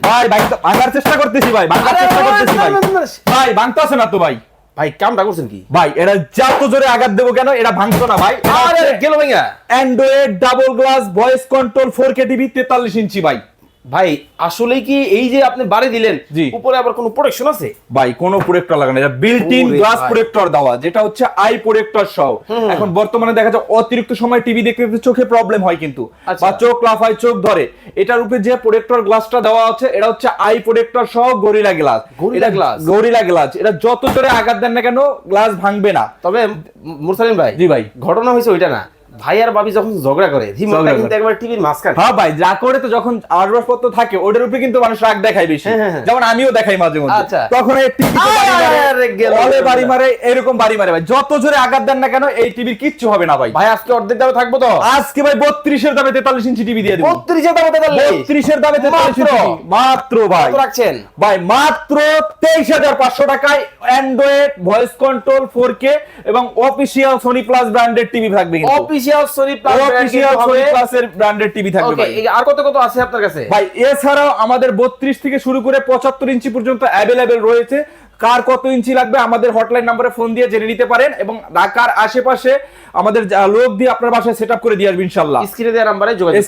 ভাই ভাঙার চেষ্টা করতেছি ভাই, ভাঙার চেষ্টা করতেছি ভাই। ভাই ভাঙতাছে না তো ভাই। ভাই কামটা করছেন কি ভাই এটা যত জোরে আঘাত দেবো কেন এটা ভাঙতো না ভাই। আরে গেল ভাইয়া। Android double glass voice control 4K TV 43 ইঞ্চি ভাই। ভাই আসলে কি এই যে আপনি বাড়ি দিলেন জি। উপরে আবার কোনো প্রোটেকশন আছে? ভাই কোনো প্রোটেক্টর লাগানো, এটা বিল্ট ইন ওরে গ্লাস ভাই। প্রোটেক্টর দেওয়া, যেটা হচ্ছে আই প্রোটেক্টর সহ। এখন বর্তমানে দেখা যায় অতিরিক্ত সময় টিভি দেখতে দেখতে চোখে প্রবলেম হয় কিন্তু, আচ্ছা। বা চোখ লাফায়, চোখ ধরে। এটার উপরে যে প্রোটেক্টর গ্লাসটা দেওয়া আছে এটা হচ্ছে আই প্রোটেক্টর সহ gorilla glass. Gorilla glass? Gorilla glass, এটা যত জোরে আঘাত দেন না কেন গ্লাস ভাঙবে না। তবে মুরসালিম ভাই, জি ভাই। ঘটনা হয়েছে ওইটা না, ভাই আর ভাবি যখন ঝগড়া করে রিমোটটা ঝগড়া কিন্তু করে। একবার টিভির মাঝখানে। হ্যাঁ ভাই, যা করে তো যখন আসবাবপত্র থাকে ওটার উপরে কিন্তু মানুষ রাগ দেখায় বেশি। হ্যাঁ। যেমন আমিও দেখাই মাঝে মধ্যে। আচ্ছা। তখন এই টিভি আরে গেল। বাড়ি মারে, এরকম বাড়ি মারে ভাই। যত জোরে আঘাত দেন না কেন এই টিভির কিচ্ছু হবে না ভাই। ভাই আজকে অর্ধেক দামে থাকবো তো? আজকে ভাই 32 এর দামে 43 ইঞ্চি টিভি দিয়ে দেব। 32 এর দামে 32 এর দামে 43 ইঞ্চি মাত্র? টিভি। মাত্র ভাই। কত রাখছেন? ভাই মাত্র 23,500 টাকায় অ্যান্ড্রয়েড ভয়েস কন্ট্রোল 4K এবং official Sony plus branded TV থাকবে কিন্তু। Official Sony plus official Sony plus এর ব্র্যান্ডেড টিভি থাকবে ওকে, ভাই। আর কত কত আছে আপনার কাছে? ভাই এছাড়াও আমাদের 32 থেকে শুরু করে 75 ইঞ্চি পর্যন্ত অ্যাভেলেবেল রয়েছে। কার কত ইঞ্চি লাগবে আমাদের হটলাইন নম্বরে ফোন দিয়ে জেনে নিতে পারেন, এবং ঢাকার আশেপাশে আমাদের লোক দিয়ে আপনার বাসায় সেটআপ করে দিয়ে আসবে ইনশাআল্লাহ। স্ক্রিনে দেওয়া নম্বরে যোগাযোগ